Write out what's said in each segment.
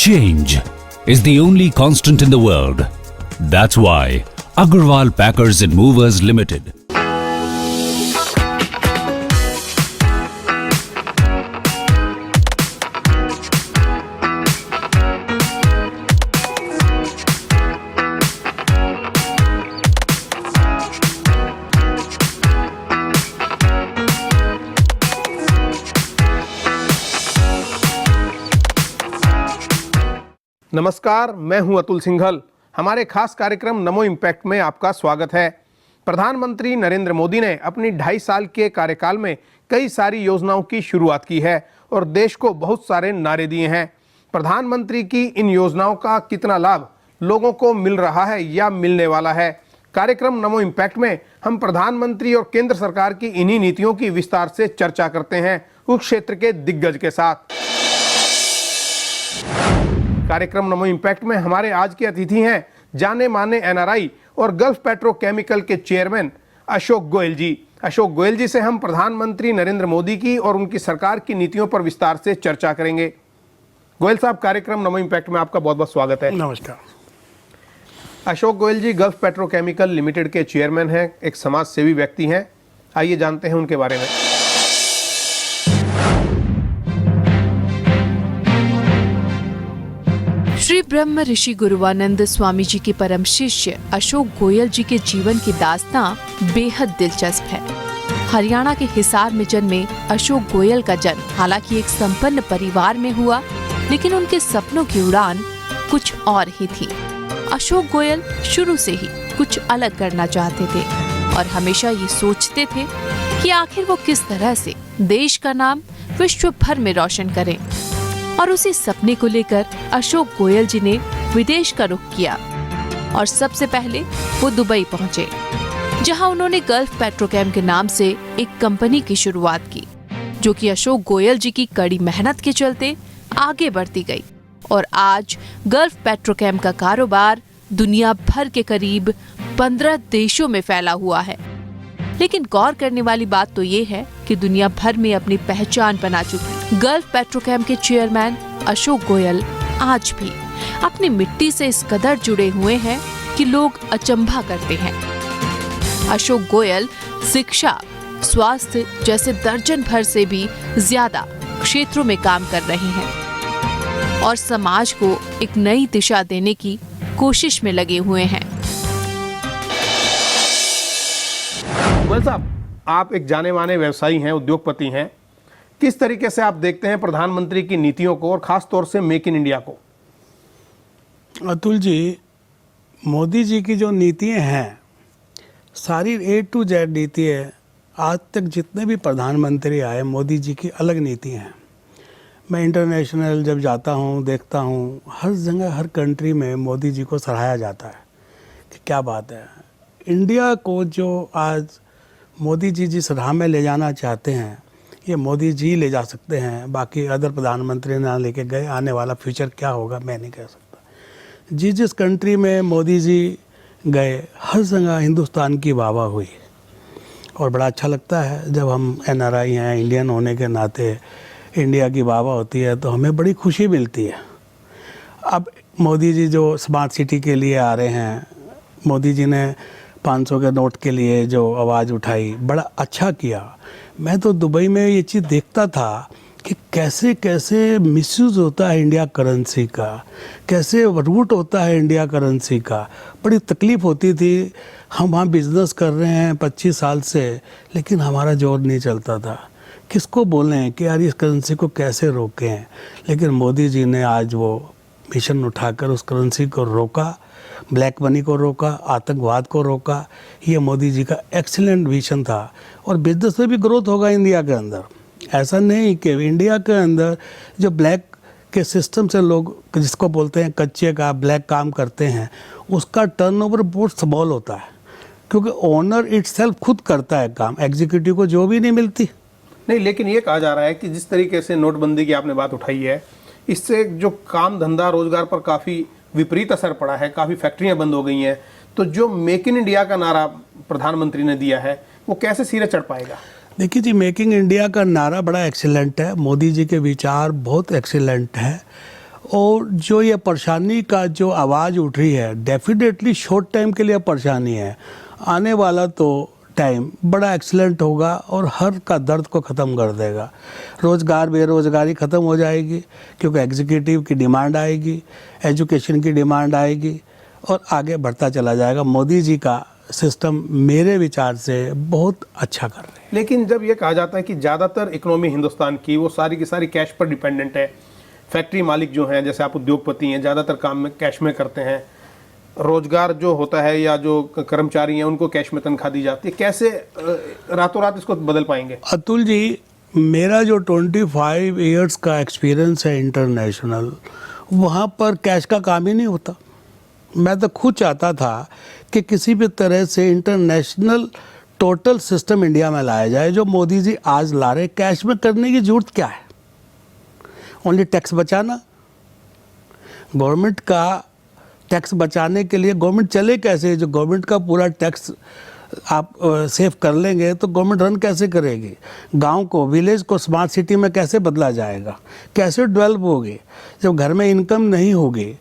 Change is the only constant in the world. That's why Agarwal Packers and Movers Limited नमस्कार, मैं हूं अतुल सिंघल। हमारे खास कार्यक्रम नमो इम्पैक्ट में आपका स्वागत है। प्रधानमंत्री नरेंद्र मोदी ने अपनी 2.5 साल के कार्यकाल में कई सारी योजनाओं की शुरुआत की है और देश को बहुत सारे नारे दिए हैं। प्रधानमंत्री की इन योजनाओं का कितना लाभ लोगों को मिल रहा है या मिलने वाला है, कार्यक्रम नमो इम्पैक्ट में हम प्रधानमंत्री और केंद्र सरकार की इन्हीं नीतियों की विस्तार से चर्चा करते हैं उस क्षेत्र के दिग्गज के साथ। कार्यक्रम नमो इम्पैक्ट में हमारे आज के अतिथि हैं जाने माने एनआरआई और गल्फ पेट्रोकेमिकल के चेयरमैन अशोक गोयल जी। अशोक गोयल जी से हम प्रधानमंत्री नरेंद्र मोदी की और उनकी सरकार की नीतियों पर विस्तार से चर्चा करेंगे। गोयल साहब, कार्यक्रम नमो इम्पैक्ट में आपका बहुत बहुत स्वागत है। नमस्कार। अशोक गोयल जी गल्फ पेट्रोकेमिकल लिमिटेड के चेयरमैन हैं, एक समाज सेवी व्यक्ति हैं। आइए जानते हैं उनके बारे में। श्री ब्रह्म ऋषि गुरुवानंद स्वामी जी के परम शिष्य अशोक गोयल जी के जीवन की दास्तां बेहद दिलचस्प है। हरियाणा के हिसार में जन्मे अशोक गोयल का जन्म हालांकि एक संपन्न परिवार में हुआ, लेकिन उनके सपनों की उड़ान कुछ और ही थी। अशोक गोयल शुरू से ही कुछ अलग करना चाहते थे और हमेशा ये सोचते थे कि आखिर वो किस तरह से देश का नाम विश्व भर में रोशन करें। और उसी सपने को लेकर अशोक गोयल जी ने विदेश का रुख किया और सबसे पहले वो दुबई पहुंचे, जहां उन्होंने गल्फ पेट्रोकेम के नाम से एक कंपनी की शुरुआत की, जो कि अशोक गोयल जी की कड़ी मेहनत के चलते आगे बढ़ती गई और आज गल्फ पेट्रोकेम का कारोबार दुनिया भर के करीब 15 देशों में फैला हुआ है। लेकिन गौर करने वाली बात तो ये है कि दुनिया भर में अपनी पहचान बना चुकी गल्फ पेट्रोकेम के चेयरमैन अशोक गोयल आज भी अपनी मिट्टी से इस कदर जुड़े हुए हैं कि लोग अचंभा करते हैं। अशोक गोयल शिक्षा, स्वास्थ्य जैसे दर्जन भर से भी ज्यादा क्षेत्रों में काम कर रहे हैं और समाज को एक नई दिशा देने की कोशिश में लगे हुए हैं। गोयल साहब, आप एक जाने माने व्यवसायी हैं, उद्योगपति हैं। किस तरीके से आप देखते हैं प्रधानमंत्री की नीतियों को और खास तौर से मेक इन इंडिया को? अतुल जी, मोदी जी की जो नीतियां हैं सारी A to Z नीति है। आज तक जितने भी प्रधानमंत्री आए, मोदी जी की अलग नीतियां हैं। मैं इंटरनेशनल जब जाता हूँ, देखता हूँ, हर जगह हर कंट्री में मोदी जी को सराहाया जाता है कि क्या बात है। इंडिया को जो आज मोदी जी जिस राह में ले जाना चाहते हैं, ये मोदी जी ले जा सकते हैं। बाकी अदर प्रधानमंत्री ना लेके गए, आने वाला फ्यूचर क्या होगा मैं नहीं कह सकता। जिस कंट्री में मोदी जी गए, हर जगह हिंदुस्तान की वाहवाह हुई और बड़ा अच्छा लगता है जब हम एनआरआई हैं, इंडियन होने के नाते इंडिया की वाहवाह होती है तो हमें बड़ी खुशी मिलती है। अब मोदी जी जो स्मार्ट सिटी के लिए आ रहे हैं, मोदी जी ने 500 के नोट के लिए जो आवाज़ उठाई, बड़ा अच्छा किया। मैं तो दुबई में ये चीज़ देखता था कि कैसे कैसे मिसयूज़ होता है इंडिया करेंसी का, कैसे रूट होता है इंडिया करेंसी का। बड़ी तकलीफ़ होती थी। हम वहाँ बिज़नेस कर रहे हैं 25 साल से, लेकिन हमारा जोर नहीं चलता था। किसको बोलें कि यार इस करेंसी को कैसे रोकें, लेकिन मोदी जी ने आज वो मिशन उठाकर उस करेंसी को रोका, ब्लैक मनी को रोका, आतंकवाद को रोका। ये मोदी जी का एक्सीलेंट विजन था और बिजनेस में भी ग्रोथ होगा इंडिया के अंदर। ऐसा नहीं कि इंडिया के अंदर जो ब्लैक के सिस्टम से लोग जिसको बोलते हैं कच्चे का ब्लैक काम करते हैं, उसका टर्नओवर बहुत स्मॉल होता है, क्योंकि ओनर इटसेल्फ खुद करता है काम, एग्जीक्यूटिव को जो भी नहीं मिलती। नहीं, लेकिन ये कहा जा रहा है कि जिस तरीके से नोटबंदी की आपने बात उठाई है, इससे जो काम धंधा रोजगार पर काफ़ी विपरीत असर पड़ा है, काफ़ी फैक्ट्रियां बंद हो गई हैं। तो जो मेक इन इंडिया का नारा प्रधानमंत्री ने दिया है वो कैसे सिरे चढ़ पाएगा? देखिए जी, मेकिंग इंडिया का नारा बड़ा एक्सीलेंट है, मोदी जी के विचार बहुत एक्सीलेंट है और जो ये परेशानी का जो आवाज़ उठ रही है, डेफिनेटली शॉर्ट टाइम के लिए परेशानी है, आने वाला तो टाइम बड़ा एक्सीलेंट होगा और हर का दर्द को ख़त्म कर देगा। रोज़गार बेरोज़गारी ख़त्म हो जाएगी क्योंकि एग्जीक्यूटिव की डिमांड आएगी, एजुकेशन की डिमांड आएगी और आगे बढ़ता चला जाएगा। मोदी जी का सिस्टम मेरे विचार से बहुत अच्छा कर रहे हैं। लेकिन जब ये कहा जाता है कि ज़्यादातर इकोनॉमी हिंदुस्तान की वो सारी की सारी कैश पर डिपेंडेंट है, फैक्ट्री मालिक जो हैं, जैसे आप उद्योगपति हैं, ज़्यादातर काम में कैश में करते हैं, रोजगार जो होता है या जो कर्मचारी हैं उनको कैश में तनख्वाह दी जाती है, कैसे रातों रात इसको बदल पाएंगे? अतुल जी, मेरा जो 25 इयर्स का एक्सपीरियंस है इंटरनेशनल, वहाँ पर कैश का काम ही नहीं होता। मैं तो खुद चाहता था कि किसी भी तरह से इंटरनेशनल टोटल सिस्टम इंडिया में लाया जाए, जो मोदी जी आज ला रहे। कैश में करने की जरूरत क्या है? ओनली टैक्स बचाना। गवर्नमेंट का टैक्स बचाने के लिए गवर्नमेंट चले कैसे? जो गवर्नमेंट का पूरा टैक्स आप सेव कर लेंगे तो गवर्नमेंट रन कैसे करेगी? गांव को, विलेज को स्मार्ट सिटी में कैसे बदला जाएगा? कैसे डेवलप होगी? जब घर में इनकम नहीं होगी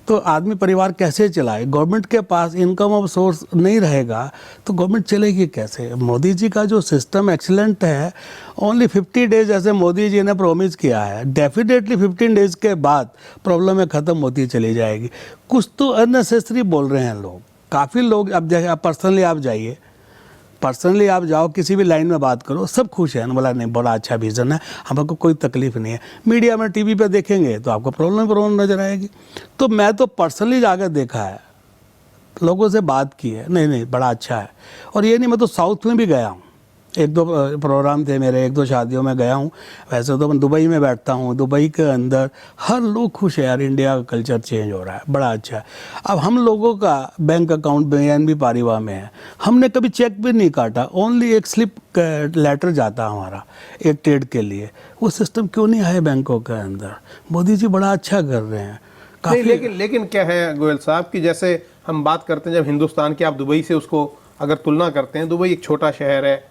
तो आदमी परिवार कैसे चलाए? गवर्नमेंट के पास इनकम ऑफ सोर्स नहीं रहेगा तो गवर्नमेंट चलेगी कैसे? मोदी जी का जो सिस्टम एक्सीलेंट है। ओनली 50 डेज ऐसे मोदी जी ने प्रॉमिस किया है, डेफिनेटली 15 डेज के बाद प्रॉब्लम ख़त्म होती चली जाएगी। कुछ तो अननेसेसरी बोल रहे हैं लोग, काफ़ी लोग। अब जैसे आप पर्सनली आप जाइए, पर्सनली आप जाओ, किसी भी लाइन में बात करो, सब खुश हैं, बोला नहीं बड़ा अच्छा विज़न है, हमको कोई तकलीफ नहीं है। मीडिया में टीवी पे देखेंगे तो आपको प्रॉब्लम नज़र आएगी। तो मैं तो पर्सनली जाकर देखा है, लोगों से बात की है, नहीं बड़ा अच्छा है। और ये नहीं, मैं तो साउथ में भी गया हूँ, 1-2 प्रोग्राम थे मेरे, 1-2 शादियों में गया हूँ। वैसे तो मैं दुबई में बैठता हूँ, दुबई के अंदर हर लोग खुश है यार, इंडिया का कल्चर चेंज हो रहा है, बड़ा अच्छा है। अब हम लोगों का बैंक अकाउंट BNB पारिवार में है, हमने कभी चेक भी नहीं काटा, ओनली एक स्लिप लेटर जाता हमारा एक ट्रेड के लिए। वो सिस्टम क्यों नहीं है बैंकों के अंदर? मोदी जी बड़ा अच्छा कर रहे हैं काफ़ी। लेकिन क्या है गोयल साहब कि जैसे हम बात करते हैं जब हिंदुस्तान की, आप दुबई से उसको अगर तुलना करते हैं, दुबई एक छोटा शहर है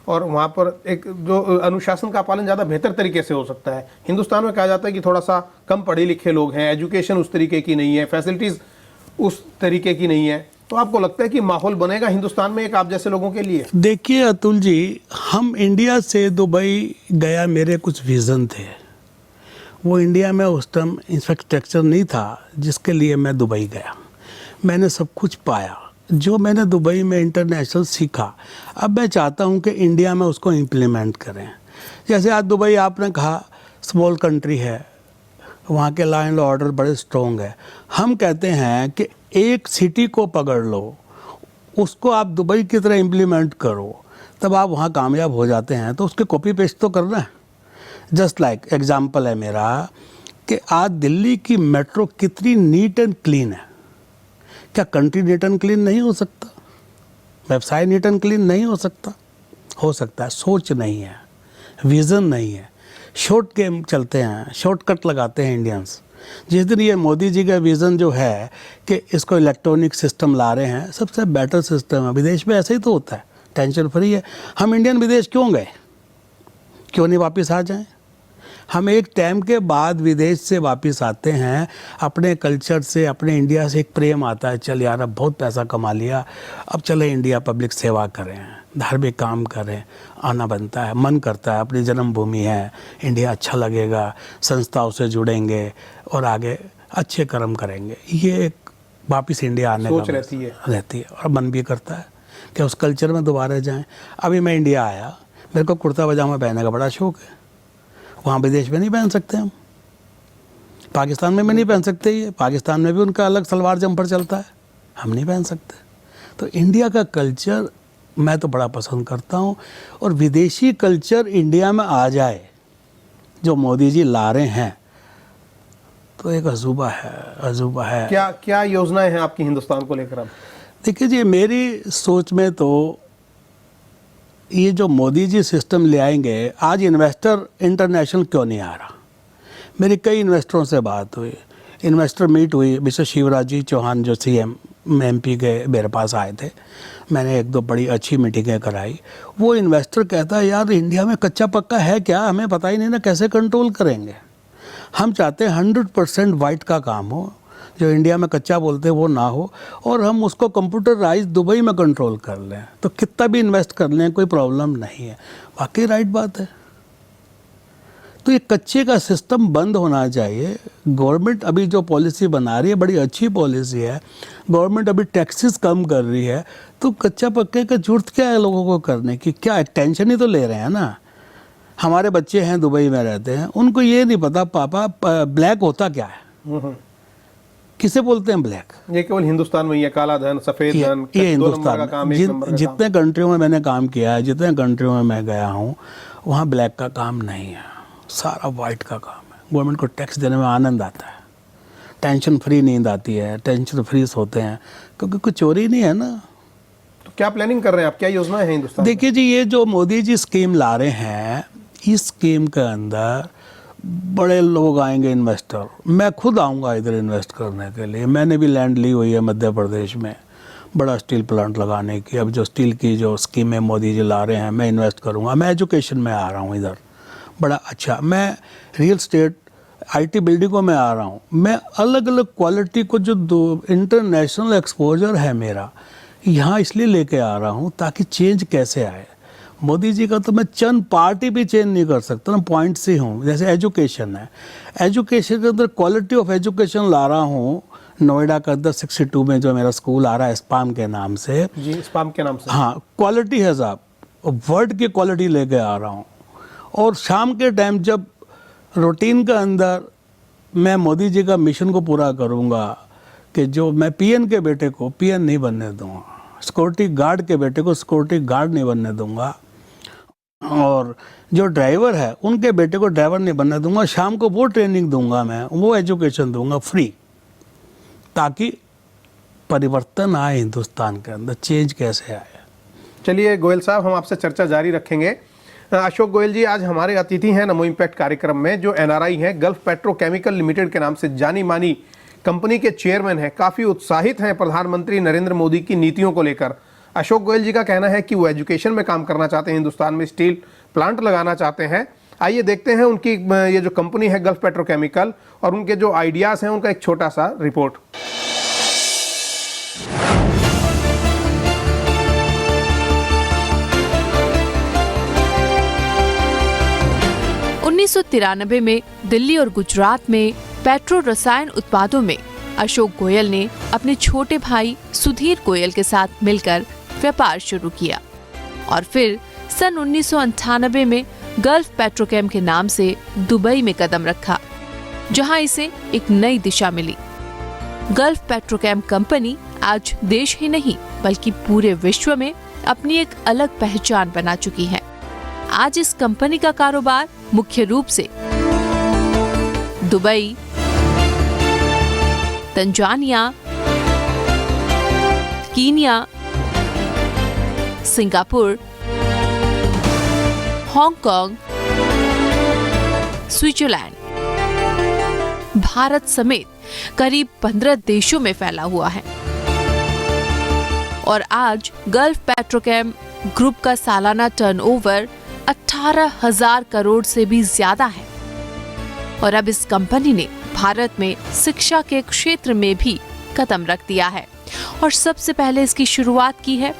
और वहाँ पर एक जो अनुशासन का पालन ज़्यादा बेहतर तरीके से हो सकता है। हिंदुस्तान में कहा जाता है कि थोड़ा सा कम पढ़े लिखे लोग हैं, एजुकेशन उस तरीके की नहीं है, फैसिलिटीज़ उस तरीके की नहीं है। तो आपको लगता है कि माहौल बनेगा हिंदुस्तान में एक आप जैसे लोगों के लिए? देखिए अतुल जी, हम इंडिया से दुबई गया, मेरे कुछ विज़न थे। वो इंडिया में उस टाइम इंफ्रास्ट्रक्चर नहीं था जिसके लिए मैं दुबई गया। मैंने सब कुछ पाया जो मैंने दुबई में इंटरनेशनल सीखा। अब मैं चाहता हूं कि इंडिया में उसको इम्प्लीमेंट करें। जैसे आज दुबई आपने कहा स्मॉल कंट्री है, वहाँ के लॉ एंड ऑर्डर बड़े स्ट्रॉन्ग है। हम कहते हैं कि एक सिटी को पकड़ लो, उसको आप दुबई की तरह इम्प्लीमेंट करो, तब आप वहाँ कामयाब हो जाते हैं। तो उसके कॉपी पेस्ट तो करना है। जस्ट लाइक एग्जाम्पल है मेरा कि आज दिल्ली की मेट्रो कितनी नीट एंड क्लीन है। क्या कंट्री नीट एंड क्लीन नहीं हो सकता? व्यवसाय नीट एंड क्लीन नहीं हो सकता? हो सकता है। सोच नहीं है, विज़न नहीं है, शॉर्ट गेम चलते हैं, शॉर्टकट लगाते हैं इंडियंस। जिस दिन ये मोदी जी का विज़न जो है कि इसको इलेक्ट्रॉनिक सिस्टम ला रहे हैं, सबसे बेटर सिस्टम है। विदेश में ऐसे ही तो होता है, टेंशन फ्री है। हम इंडियन विदेश क्यों गए? क्यों नहीं वापस आ जाएं? हम एक टाइम के बाद विदेश से वापस आते हैं, अपने कल्चर से, अपने इंडिया से एक प्रेम आता है, चल यार अब बहुत पैसा कमा लिया, अब चले इंडिया पब्लिक सेवा करें, धार्मिक काम करें, आना बनता है, मन करता है, अपनी जन्मभूमि है, इंडिया अच्छा लगेगा, संस्थाओं से जुड़ेंगे और आगे अच्छे कर्म करेंगे। ये एक वापस इंडिया आने सोच का रहती है और मन भी करता है कि उस कल्चर में दोबारा जाएं। अभी मैं इंडिया आया, मेरे को कुर्ता पजामा पहनने का बड़ा शौक है। वहाँ विदेश में नहीं पहन सकते हम, पाकिस्तान में भी नहीं पहन सकते। ये पाकिस्तान में भी उनका अलग सलवार जंपर चलता है, हम नहीं पहन सकते। तो इंडिया का कल्चर मैं तो बड़ा पसंद करता हूँ, और विदेशी कल्चर इंडिया में आ जाए जो मोदी जी ला रहे हैं तो एक अजूबा है। क्या योजनाएं हैं आपकी हिंदुस्तान को लेकर? अब देखिए जी, मेरी सोच में तो ये जो मोदी जी सिस्टम ले आएंगे, आज इन्वेस्टर इंटरनेशनल क्यों नहीं आ रहा? मेरी कई इन्वेस्टरों से बात हुई, इन्वेस्टर मीट हुई। मिस्टर शिवराज जी चौहान जो CM MP के मेरे पास आए थे, मैंने 1-2 बड़ी अच्छी मीटिंगें कराई। वो इन्वेस्टर कहता है यार इंडिया में कच्चा पक्का है क्या, हमें पता ही नहीं ना, कैसे कंट्रोल करेंगे? हम चाहते हैं 100% वाइट का काम हो, जो इंडिया में कच्चा बोलते हैं वो ना हो, और हम उसको कंप्यूटराइज दुबई में कंट्रोल कर लें, तो कितना भी इन्वेस्ट कर लें कोई प्रॉब्लम नहीं है। वाकई राइट बात है। तो ये कच्चे का सिस्टम बंद होना चाहिए। गवर्नमेंट अभी जो पॉलिसी बना रही है बड़ी अच्छी पॉलिसी है। गवर्नमेंट अभी टैक्सेस कम कर रही है, तो कच्चा पक्के का जरूरत क्या है लोगों को करने की? क्या टेंशन ही तो ले रहे हैं ना। हमारे बच्चे हैं दुबई में रहते हैं, उनको ये नहीं पता पापा ब्लैक होता क्या है, किसे बोलते हैं ब्लैक। ये केवल हिंदुस्तान में ही है, काला धन, सफेद धन, ये 2 नंबर हिंदुस्तान का काम, में 1 नंबर का जितने कंट्रियों में मैंने काम किया है, जितने कंट्रियों में मैं गया हूँ, वहाँ ब्लैक का काम नहीं है, सारा वाइट का काम है। गवर्नमेंट को टैक्स देने में आनंद आता है, टेंशन फ्री नींद आती है, टेंशन फ्री सोते हैं, क्योंकि कुछ चोरी नहीं है ना। तो क्या प्लानिंग कर रहे हैं आप, क्या योजना है हिंदुस्तान में? देखिए जी, ये जो मोदी जी स्कीम ला रहे हैं, इस स्कीम के अंदर बड़े लोग आएंगे इन्वेस्टर। मैं खुद आऊँगा इधर इन्वेस्ट करने के लिए। मैंने भी लैंड ली हुई है मध्य प्रदेश में बड़ा स्टील प्लांट लगाने की। अब जो स्टील की जो स्कीमें मोदी जी ला रहे हैं, मैं इन्वेस्ट करूँगा। मैं एजुकेशन में आ रहा हूँ इधर बड़ा अच्छा, मैं रियल स्टेट IT बिल्डिंगों में आ रहा हूँ। मैं अलग अलग क्वालिटी को जो इंटरनेशनल एक्सपोजर है मेरा, यहाँ इसलिए लेके आ रहा हूँ ताकि चेंज कैसे आए। मोदी जी का तो मैं चंद पार्टी भी चेंज नहीं कर सकता ना, पॉइंट से हूँ। जैसे एजुकेशन है, एजुकेशन के अंदर क्वालिटी ऑफ एजुकेशन ला रहा हूँ। नोएडा के अंदर 62 में जो मेरा स्कूल आ रहा है स्पाम के नाम से, जी, स्पाम के नाम से, हाँ, क्वालिटी है साहब, वर्ल्ड की क्वालिटी लेके आ रहा हूँ। और शाम के टाइम जब रूटीन के अंदर मैं मोदी जी का मिशन को पूरा करूँगा कि जो मैं PN के बेटे को PN नहीं बनने दूँगा, सिक्योरिटी गार्ड के बेटे को सिक्योरिटी गार्ड नहीं बनने दूँगा, और जो ड्राइवर है उनके बेटे को ड्राइवर नहीं बनने दूँगा। शाम को वो ट्रेनिंग दूँगा, मैं वो एजुकेशन दूँगा फ्री, ताकि परिवर्तन आए हिंदुस्तान के अंदर, चेंज कैसे आए। चलिए गोयल साहब, हम आपसे चर्चा जारी रखेंगे। अशोक गोयल जी आज हमारे अतिथि हैं नमो इम्पैक्ट कार्यक्रम में, जो NRI हैं, गल्फ पेट्रोकेमिकल लिमिटेड के नाम से जानी मानी कंपनी के चेयरमैन हैं, काफ़ी उत्साहित हैं प्रधानमंत्री नरेंद्र मोदी की नीतियों को लेकर। अशोक गोयल जी का कहना है कि वो एजुकेशन में काम करना चाहते हैं, हिंदुस्तान में स्टील प्लांट लगाना चाहते हैं। आइए देखते हैं उनकी ये जो कंपनी है गल्फ पेट्रोकेमिकल और उनके जो आइडियाज़ हैं उनका एक छोटा सा रिपोर्ट। उन्नीस में दिल्ली और गुजरात में पेट्रो रसायन उत्पादों में अशोक गोयल ने अपने छोटे भाई सुधीर गोयल के साथ मिलकर व्यापार शुरू किया और फिर सन 1998 में गल्फ पेट्रोकेम के नाम से दुबई में कदम रखा, जहां इसे एक नई दिशा मिली। गल्फ पेट्रोकेम कंपनी आज देश ही नहीं बल्कि पूरे विश्व में अपनी एक अलग पहचान बना चुकी है। आज इस कंपनी का कारोबार मुख्य रूप से Dubai, Tanzania, Kenya, Singapore, Hong Kong, Switzerland, Bharat समेत करीब 15 देशों में फैला हुआ है। और आज गल्फ पेट्रोकेम ग्रुप का सालाना टर्नओवर 18,000 करोड़ से भी ज्यादा है। और अब इस कंपनी ने भारत में शिक्षा के क्षेत्र में भी कदम रख दिया है और सबसे पहले इसकी शुरुआत की है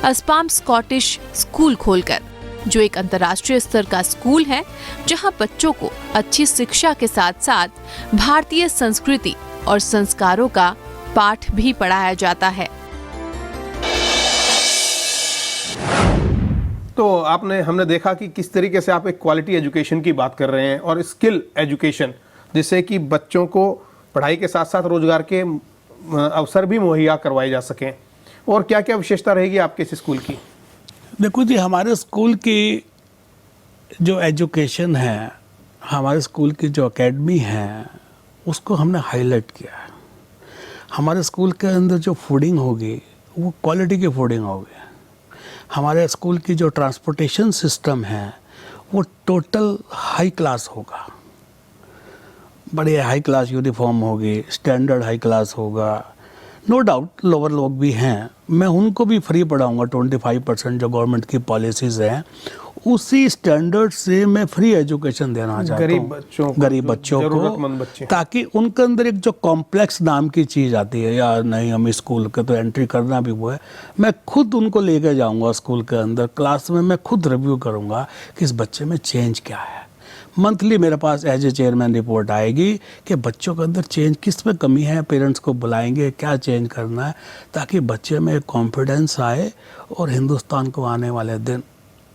अस्पाम स्कॉटिश स्कूल खोलकर, जो एक अंतर्राष्ट्रीय स्तर का स्कूल है जहां बच्चों को अच्छी शिक्षा के साथ साथ भारतीय संस्कृति और संस्कारों का पाठ भी पढ़ाया जाता है। तो हमने देखा कि किस तरीके से आप एक क्वालिटी एजुकेशन की बात कर रहे हैं और स्किल एजुकेशन, जिससे कि बच्चों को पढ़ाई के साथ साथ रोजगार के अवसर भी मुहैया करवाए जा सकें। और क्या क्या विशेषता रहेगी आपके इस स्कूल की? देखो जी, हमारे स्कूल की जो एजुकेशन है, हमारे स्कूल की जो एकेडमी है, उसको हमने हाईलाइट किया है। हमारे स्कूल के अंदर जो फूडिंग होगी वो क्वालिटी की फूडिंग होगी। हमारे स्कूल की जो ट्रांसपोर्टेशन सिस्टम है वो टोटल हाई क्लास होगा, बड़े हाई क्लास यूनिफॉर्म होगी, स्टैंडर्ड हाई क्लास होगा। नो डाउट लोअर लोग भी हैं, मैं उनको भी फ्री पढ़ाऊंगा। 25% जो गवर्नमेंट की पॉलिसीज़ हैं उसी स्टैंडर्ड से मैं फ्री एजुकेशन देना चाहता गरीब हूँ बच्चों को, गरीब बच्चों जरूरतमंद को, बच्चे। ताकि उनके अंदर एक जो कॉम्प्लेक्स नाम की चीज़ आती है, यार नहीं हम स्कूल के तो एंट्री करना भी वो है, मैं खुद उनको लेके जाऊंगा स्कूल के अंदर, क्लास में मैं खुद रिव्यू करूंगा कि इस बच्चे में चेंज क्या है। मंथली मेरे पास एज ए चेयरमैन रिपोर्ट आएगी कि बच्चों के अंदर चेंज किस में कमी है, पेरेंट्स को बुलाएंगे क्या चेंज करना है, ताकि बच्चे में कॉन्फिडेंस आए और हिंदुस्तान को आने वाले दिन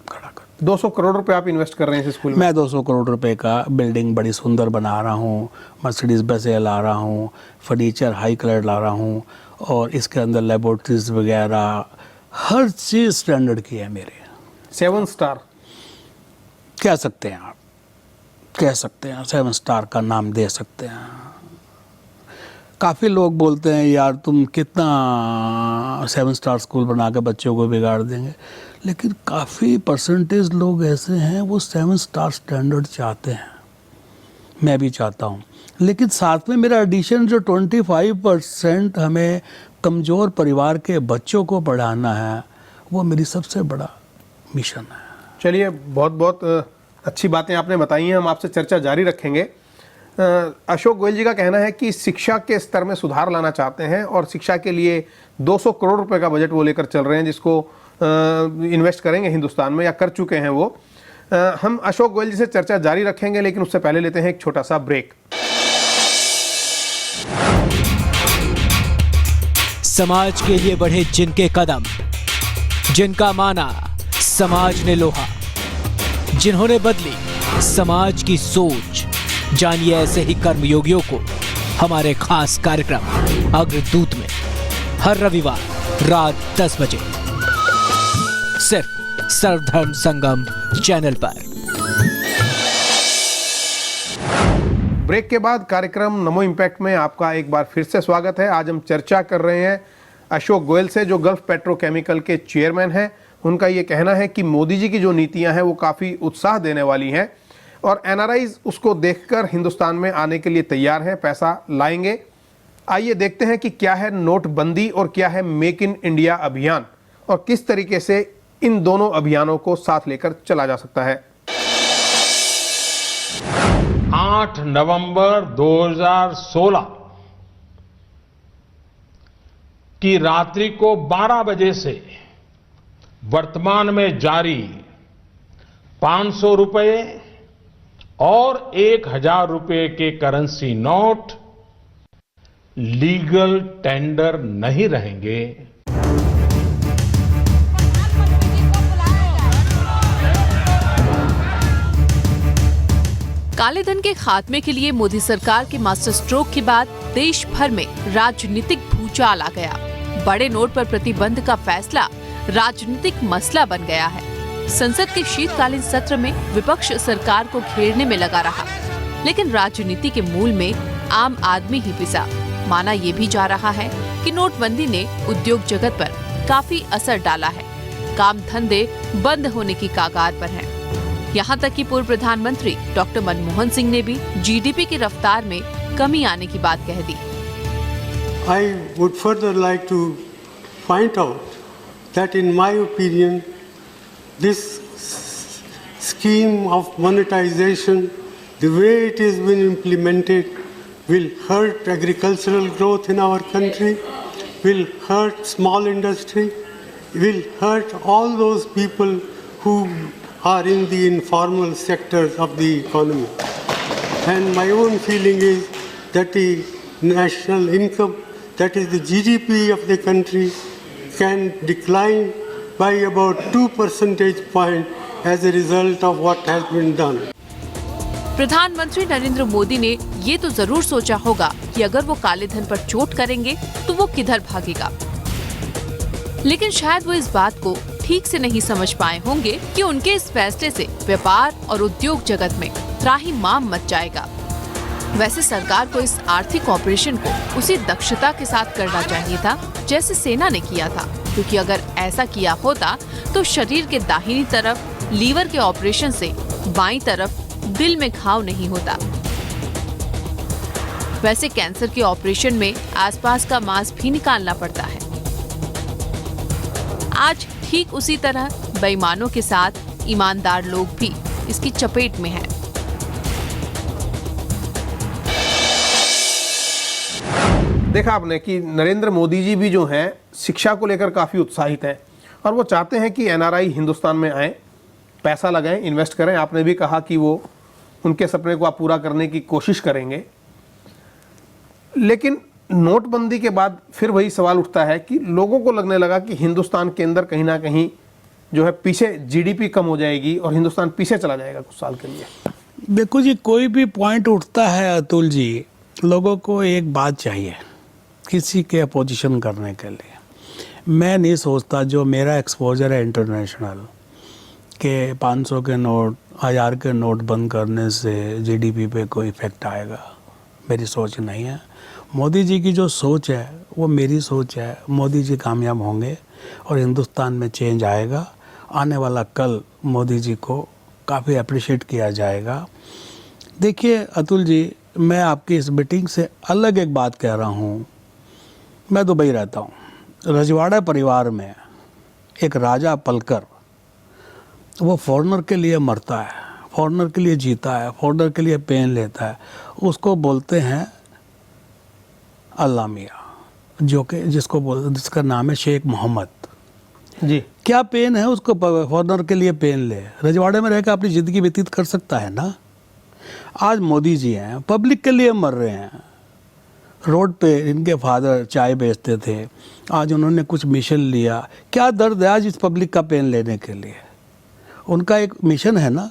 खड़ा कर। 200 करोड़ रुपए आप इन्वेस्ट कर रहे हैं इस स्कूल में। मैं 200 करोड़ रुपए का बिल्डिंग बड़ी सुंदर बना रहा हूँ, मर्सिडीज बसें ला रहा हूँ, फर्नीचर हाई कलर ला रहा हूँ, और इसके अंदर लेबोरेटरीज वगैरह हर चीज़ स्टैंडर्ड की है मेरे। 7 स्टार कह सकते हैं आप, कह सकते हैं 7 स्टार का नाम दे सकते हैं। काफ़ी लोग बोलते हैं यार तुम कितना 7 स्टार स्कूल बना के बच्चों को बिगाड़ देंगे, लेकिन काफ़ी परसेंटेज लोग ऐसे हैं वो 7 स्टार स्टैंडर्ड चाहते हैं, मैं भी चाहता हूँ, लेकिन साथ में मेरा एडिशन जो 25% हमें कमज़ोर परिवार के बच्चों को पढ़ाना है, वो मेरी सबसे बड़ा मिशन है। चलिए, बहुत बहुत अच्छी बातें आपने बताई हैं, हम आपसे चर्चा जारी रखेंगे। अशोक गोयल जी का कहना है कि शिक्षा के स्तर में सुधार लाना चाहते हैं और शिक्षा के लिए 200 करोड़ रुपए का बजट वो लेकर चल रहे हैं, जिसको इन्वेस्ट करेंगे हिंदुस्तान में, या कर चुके हैं वो। हम अशोक गोयल जी से चर्चा जारी रखेंगे, लेकिन उससे पहले लेते हैं एक छोटा सा ब्रेक। समाज के लिए बढ़े जिनके कदम, जिनका माना समाज ने लोहा, जिन्होंने बदली समाज की सोच, जानिए ऐसे ही कर्मयोगियों को हमारे खास कार्यक्रम अग्रदूत में हर रविवार रात 10 बजे सिर्फ सर्वधर्म संगम चैनल पर। ब्रेक के बाद कार्यक्रम नमो इम्पैक्ट में आपका एक बार फिर से स्वागत है। आज हम चर्चा कर रहे हैं अशोक गोयल से, जो गल्फ पेट्रोकेमिकल के चेयरमैन हैं। उनका ये कहना है कि मोदी जी की जो नीतियां हैं वो काफ़ी उत्साह देने वाली हैं और एनआरआईज उसको देखकर हिंदुस्तान में आने के लिए तैयार हैं, पैसा लाएंगे। आइए देखते हैं कि क्या है नोटबंदी और क्या है मेक इन इंडिया अभियान, और किस तरीके से इन दोनों अभियानों को साथ लेकर चला जा सकता है। 8 नवंबर 2016 की रात्रि को 12 बजे से वर्तमान में जारी 500 रुपए और 1000 रुपए के करेंसी नोट लीगल टेंडर नहीं रहेंगे। काले धन के खात्मे के लिए मोदी सरकार के मास्टर स्ट्रोक के बाद देश भर में राजनीतिक भूचाल आ गया। बड़े नोट पर प्रतिबंध का फैसला राजनीतिक मसला बन गया है। संसद के शीतकालीन सत्र में विपक्ष सरकार को घेरने में लगा रहा, लेकिन राजनीति के मूल में आम आदमी ही पिसा। माना ये भी जा रहा है कि नोटबंदी ने उद्योग जगत पर काफी असर डाला है। काम धंधे बंद होने की कगार पर हैं। यहाँ तक कि पूर्व प्रधानमंत्री डॉक्टर मनमोहन सिंह ने भी जीडीपी की रफ्तार में कमी आने की बात कह दी। I would further like to point out that in my opinion, this scheme of monetization, the way it has been implemented, will hurt agricultural growth in our country, will hurt small industry, will hurt all those people who are in the informal sectors of the economy. And my own feeling is that the national income, that is the GDP of the country, can decline by about 2 percentage points as a result of what has been done. प्रधानमंत्री नरेंद्र मोदी ने ये तो जरूर सोचा होगा कि अगर वो काले धन पर चोट करेंगे तो वो किधर भागेगा, लेकिन शायद वो इस बात को ठीक से नहीं समझ पाए होंगे कि उनके इस फैसले से व्यापार और उद्योग जगत में त्राहिमाम मच जाएगा। वैसे सरकार को इस आर्थिक ऑपरेशन को उसी दक्षता के साथ करना चाहिए था जैसे सेना ने किया था, क्योंकि अगर ऐसा किया होता तो शरीर के दाहिनी तरफ लीवर के ऑपरेशन से बाईं तरफ दिल में घाव नहीं होता। वैसे कैंसर के ऑपरेशन में आसपास का मांस भी निकालना पड़ता है। आज ठीक उसी तरह बेईमानों के साथ ईमानदार लोग भी इसकी चपेट में हैं। देखा आपने कि नरेंद्र मोदी जी भी जो हैं शिक्षा को लेकर काफ़ी उत्साहित हैं और वो चाहते हैं कि एनआरआई हिंदुस्तान में आएँ, पैसा लगाएं, इन्वेस्ट करें। आपने भी कहा कि वो उनके सपने को आप पूरा करने की कोशिश करेंगे। लेकिन नोटबंदी के बाद फिर वही सवाल उठता है कि लोगों को लगने लगा कि हिंदुस्तान के अंदर कहीं ना कहीं जो है पीछे जीडीपी कम हो जाएगी और हिंदुस्तान पीछे चला जाएगा कुछ साल के लिए। देखो जी, कोई भी पॉइंट उठता है अतुल जी, लोगों को एक बात चाहिए किसी के अपोजिशन करने के लिए। मैं नहीं सोचता जो मेरा एक्सपोजर है इंटरनेशनल के 500 के नोट, 1000 के नोट बंद करने से जीडीपी पे कोई इफेक्ट आएगा। मेरी सोच नहीं है। मोदी जी की जो सोच है वो मेरी सोच है। मोदी जी कामयाब होंगे और हिंदुस्तान में चेंज आएगा। आने वाला कल मोदी जी को काफ़ी अप्रिशिएट किया जाएगा। देखिए अतुल जी, मैं आपकी इस मीटिंग से अलग एक बात कह रहा हूँ। मैं दुबई रहता हूँ। रजवाड़ा परिवार में एक राजा पलकर, वो फॉरेनर के लिए मरता है, फॉरेनर के लिए जीता है, फॉरेनर के लिए पेन लेता है। उसको बोलते हैं अल्लाह मियाँ, जो कि जिसका नाम है शेख मोहम्मद जी। क्या पेन है उसको, फॉरेनर के लिए पेन ले। रजवाड़े में रहकर अपनी ज़िंदगी व्यतीत कर सकता है ना। आज मोदी जी हैं, पब्लिक के लिए मर रहे हैं। रोड पे इनके फादर चाय बेचते थे, आज उन्होंने कुछ मिशन लिया। क्या दर्द है आज इस पब्लिक का पेन लेने के लिए। उनका एक मिशन है ना।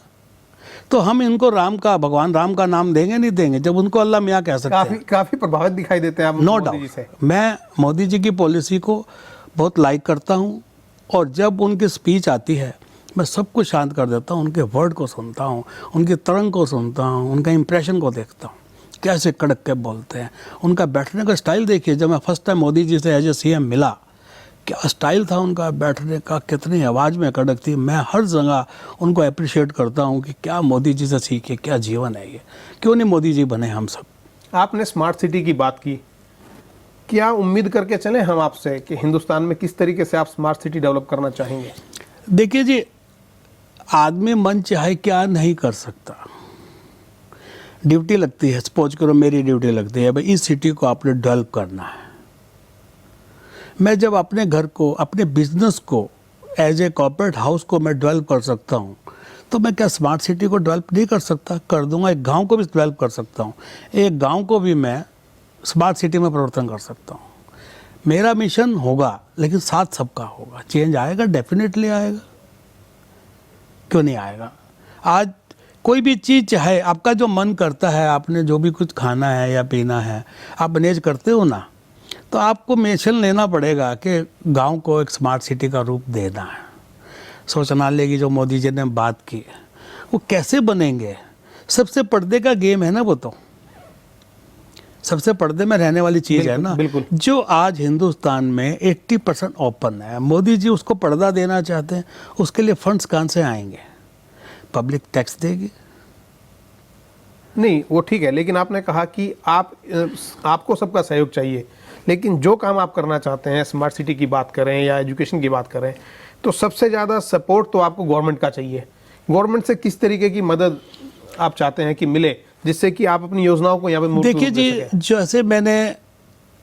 तो हम इनको भगवान राम का नाम देंगे नहीं देंगे जब उनको अल्लाह मियाँ कह सकते हैं। काफी प्रभावित दिखाई देते हैं आप नो मोदी जी से। डाउट। मैं मोदी जी की पॉलिसी को बहुत लाइक करता हूँ और जब उनकी स्पीच आती है मैं सब कुछ शांत कर देता हूँ। उनके वर्ड को सुनता हूँ, उनकी तरंग को सुनता हूँ, उनका इंप्रेशन को देखता हूँ, कैसे कड़क के बोलते हैं। उनका बैठने का स्टाइल देखिए। जब मैं फर्स्ट टाइम मोदी जी से एज ए सीएम मिला, क्या स्टाइल था उनका बैठने का, कितनी आवाज़ में कड़क थी। मैं हर जगह उनको अप्रिशिएट करता हूँ कि क्या मोदी जी से सीखे, क्या जीवन है ये। क्यों नहीं मोदी जी बने हम सब। आपने स्मार्ट सिटी की बात की, क्या उम्मीद करके चले हम आपसे कि हिंदुस्तान में किस तरीके से आप स्मार्ट सिटी डेवलप करना चाहेंगे? देखिए जी, आदमी मन चाहे क्या नहीं कर सकता। ड्यूटी लगती है, सपोज करो मेरी ड्यूटी लगती है, भाई इस सिटी को आपने डेवलप करना है। मैं जब अपने घर को, अपने बिजनेस को, एज ए कॉर्पोरेट हाउस को मैं डेवलप कर सकता हूँ, तो मैं क्या स्मार्ट सिटी को डेवलप नहीं कर सकता? कर दूंगा। एक गांव को भी डेवलप कर सकता हूँ। एक गांव को भी मैं स्मार्ट सिटी में परिवर्तन कर सकता हूँ। मेरा मिशन होगा, लेकिन साथ सबका होगा। चेंज आएगा, डेफिनेटली आएगा। क्यों नहीं आएगा? आज कोई भी चीज़ चाहे, आपका जो मन करता है, आपने जो भी कुछ खाना है या पीना है, आप मैनेज करते हो ना, तो आपको मिशन लेना पड़ेगा कि गांव को एक स्मार्ट सिटी का रूप देना है। शौचालय की जो मोदी जी ने बात की, वो कैसे बनेंगे? सबसे पर्दे का गेम है ना वो, तो सबसे पर्दे में रहने वाली चीज़ है ना। बिल्कुल। जो आज हिंदुस्तान में 80% ओपन है, मोदी जी उसको पर्दा देना चाहते हैं। उसके लिए फंड्स कहाँ से आएंगे? पब्लिक टैक्स देगी। नहीं, वो ठीक है, लेकिन आपने कहा कि आपको सबका सहयोग चाहिए, लेकिन जो काम आप करना चाहते हैं, स्मार्ट सिटी की बात करें या एजुकेशन की बात करें, तो सबसे ज़्यादा सपोर्ट तो आपको गवर्नमेंट का चाहिए। गवर्नमेंट से किस तरीके की मदद आप चाहते हैं कि मिले, जिससे कि आप अपनी योजनाओं को यहाँ पे मूर्त रूप देखिए दे जी, सकें? जैसे मैंने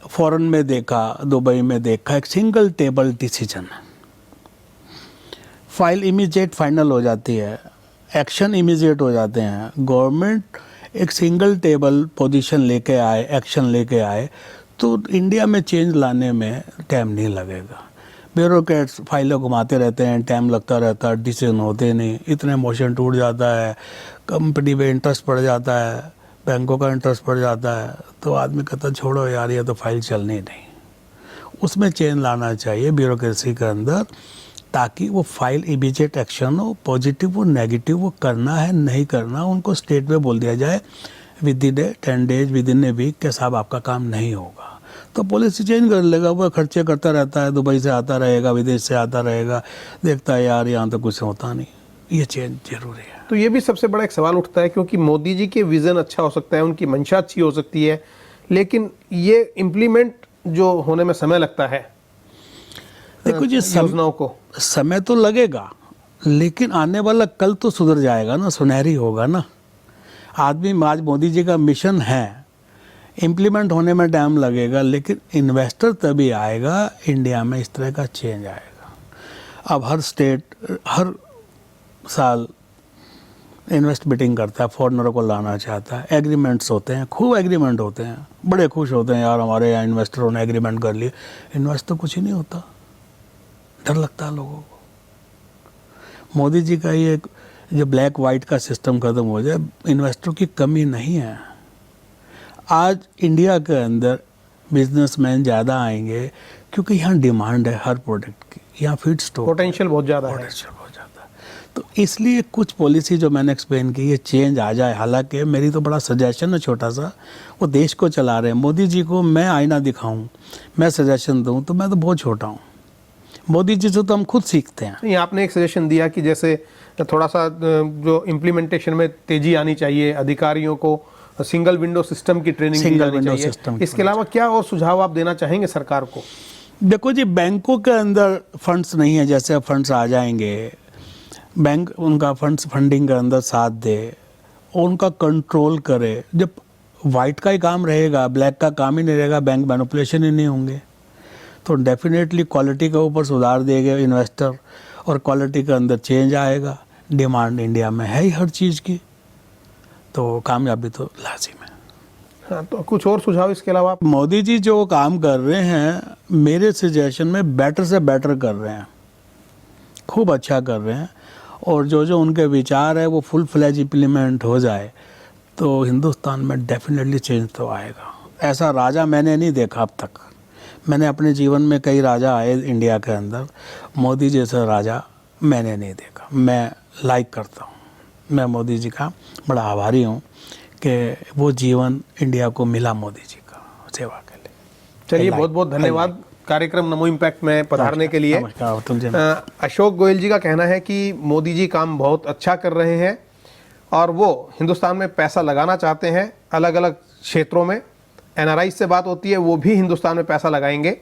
फॉरेन में देखा, दुबई में देखा, एक single table decision, file immediate final हो जाती है, एक्शन इमीडिएट हो जाते हैं। गवर्नमेंट एक सिंगल टेबल पोजीशन लेके आए, एक्शन लेके आए, तो इंडिया में चेंज लाने में टाइम नहीं लगेगा। ब्यूरोक्रेट्स फाइलें घुमाते रहते हैं, टाइम लगता रहता है, डिसीजन होते नहीं, इतने मोशन टूट जाता है, कंपनी पे इंटरेस्ट पड़ जाता है, बैंकों का इंटरेस्ट पड़ जाता है, तो आदमी कहता छोड़ो यार, ये तो फाइल चलनी नहीं। उसमें चेंज लाना चाहिए ब्यूरोक्रेसी के अंदर, ताकि वो फाइल इमीडिएट एक्शन हो, पॉजिटिव हो, नेगेटिव हो, करना है नहीं करना, उनको स्टेट में बोल दिया जाए within 10 days, within a week के साहब आपका काम नहीं होगा, तो पॉलिसी चेंज कर लेगा। वो खर्चे करता रहता है, दुबई से आता रहेगा, विदेश से आता रहेगा, देखता है यार यहाँ तो कुछ होता नहीं। ये चेंज जरूरी है। तो ये भी सबसे बड़ा एक सवाल उठता है, क्योंकि मोदी जी के विजन अच्छा हो सकता है, उनकी मंशा अच्छी हो सकती है, लेकिन ये इम्प्लीमेंट जो होने में समय लगता है देखो जी, योजनाओं को, समय तो लगेगा, लेकिन आने वाला कल तो सुधर जाएगा ना, सुनहरी होगा ना। आदमी आज मोदी जी का मिशन है, इम्प्लीमेंट होने में टाइम लगेगा, लेकिन इन्वेस्टर तभी आएगा इंडिया में, इस तरह का चेंज आएगा। अब हर स्टेट हर साल इन्वेस्ट मीटिंग करता है, फॉरेनरों को लाना चाहता है, एग्रीमेंट्स होते हैं, खूब एग्रीमेंट होते हैं, बड़े खुश होते हैं, यार हमारे यहाँ इन्वेस्टरों ने एग्रीमेंट कर लिए। इन्वेस्ट तो कुछ ही नहीं होता, डर लगता है लोगों को। मोदी जी का ये जो ब्लैक वाइट का सिस्टम खत्म हो जाए, इन्वेस्टरों की कमी नहीं है। आज इंडिया के अंदर बिजनेसमैन ज़्यादा आएंगे क्योंकि यहाँ डिमांड है हर प्रोडक्ट की, यहाँ फीड स्टॉक पोटेंशियल बहुत ज़्यादा है। पोटेंशियल बहुत ज़्यादा है। तो इसलिए कुछ पॉलिसी जो मैंने एक्सप्लेन की, ये चेंज आ जाए। हालांकि मेरी तो बड़ा सजेशन है छोटा सा, वो देश को चला रहे हैं। मोदी जी को मैं आईना दिखाऊं, मैं सजेशन दूं, तो मैं तो बहुत छोटा हूँ। मोदी जी से तो हम खुद सीखते हैं। नहीं, आपने एक सजेशन दिया कि जैसे थोड़ा सा जो इम्प्लीमेंटेशन में तेजी आनी चाहिए, अधिकारियों को सिंगल विंडो सिस्टम की ट्रेनिंग दी सिंगल जानी विंडो चाहिए। सिस्टम। इसके अलावा क्या और सुझाव आप देना चाहेंगे सरकार को? देखो जी, बैंकों के अंदर फंड्स नहीं है, जैसे फंड्स आ जाएंगे, बैंक उनका फंडिंग के अंदर साथ दे, उनका कंट्रोल करे। जब वाइट का ही काम रहेगा, ब्लैक का काम ही नहीं रहेगा, बैंक मैनिपुलेशन ही नहीं होंगे, तो डेफिनेटली क्वालिटी के ऊपर सुधार देगा इन्वेस्टर, और क्वालिटी के अंदर चेंज आएगा। डिमांड इंडिया में है ही हर चीज़ की, तो कामयाबी तो लाजिम है। हाँ, तो कुछ और सुझाव इसके अलावा? मोदी जी जो काम कर रहे हैं, मेरे सजेशन में बेटर से बेटर कर रहे हैं, खूब अच्छा कर रहे हैं। और जो जो उनके विचार है वो फुल फ्लैज इम्प्लीमेंट हो जाए तो हिंदुस्तान में डेफिनेटली चेंज तो आएगा। ऐसा राजा मैंने नहीं देखा अब तक। मैंने अपने जीवन में कई राजा आए इंडिया के अंदर, मोदी जैसा राजा मैंने नहीं देखा। मैं लाइक करता हूँ, मैं मोदी जी का बड़ा आभारी हूँ कि वो जीवन इंडिया को मिला मोदी जी का सेवा के लिए। चलिए, बहुत बहुत धन्यवाद कार्यक्रम नमो इम्पैक्ट में पधारने के लिए। अशोक गोयल जी का कहना है कि मोदी जी काम बहुत अच्छा कर रहे हैं और वो हिंदुस्तान में पैसा लगाना चाहते हैं अलग अलग क्षेत्रों में। एनआरआई से बात होती है, वो भी हिंदुस्तान में पैसा लगाएंगे।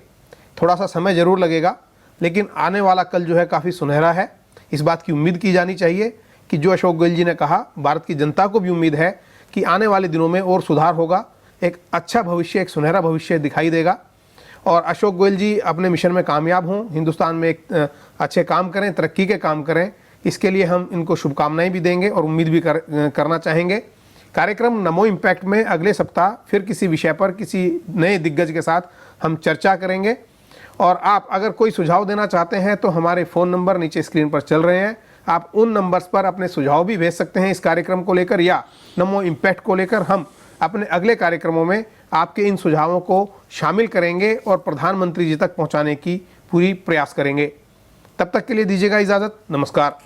थोड़ा सा समय ज़रूर लगेगा, लेकिन आने वाला कल जो है काफ़ी सुनहरा है। इस बात की उम्मीद की जानी चाहिए कि जो अशोक गोयल जी ने कहा, भारत की जनता को भी उम्मीद है कि आने वाले दिनों में और सुधार होगा, एक अच्छा भविष्य, एक सुनहरा भविष्य दिखाई देगा। और अशोक गोयल जी अपने मिशन में कामयाब हों, हिंदुस्तान में एक अच्छे काम करें, तरक्की के काम करें, इसके लिए हम इनको शुभकामनाएं भी देंगे और उम्मीद भी करना चाहेंगे। कार्यक्रम नमो इम्पैक्ट में अगले सप्ताह फिर किसी विषय पर किसी नए दिग्गज के साथ हम चर्चा करेंगे। और आप अगर कोई सुझाव देना चाहते हैं तो हमारे फ़ोन नंबर नीचे स्क्रीन पर चल रहे हैं, आप उन नंबर्स पर अपने सुझाव भी भेज सकते हैं इस कार्यक्रम को लेकर या नमो इम्पैक्ट को लेकर। हम अपने अगले कार्यक्रमों में आपके इन सुझावों को शामिल करेंगे और प्रधानमंत्री जी तक पहुंचाने की पूरी प्रयास करेंगे। तब तक के लिए दीजिएगा इजाज़त। नमस्कार।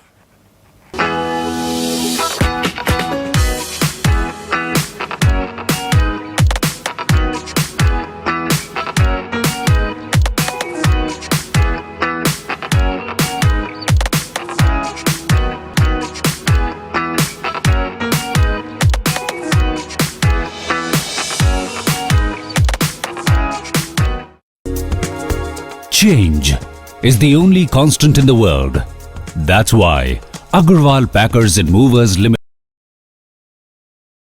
Change is the only constant in the world. That's why Agarwal Packers and Movers Limited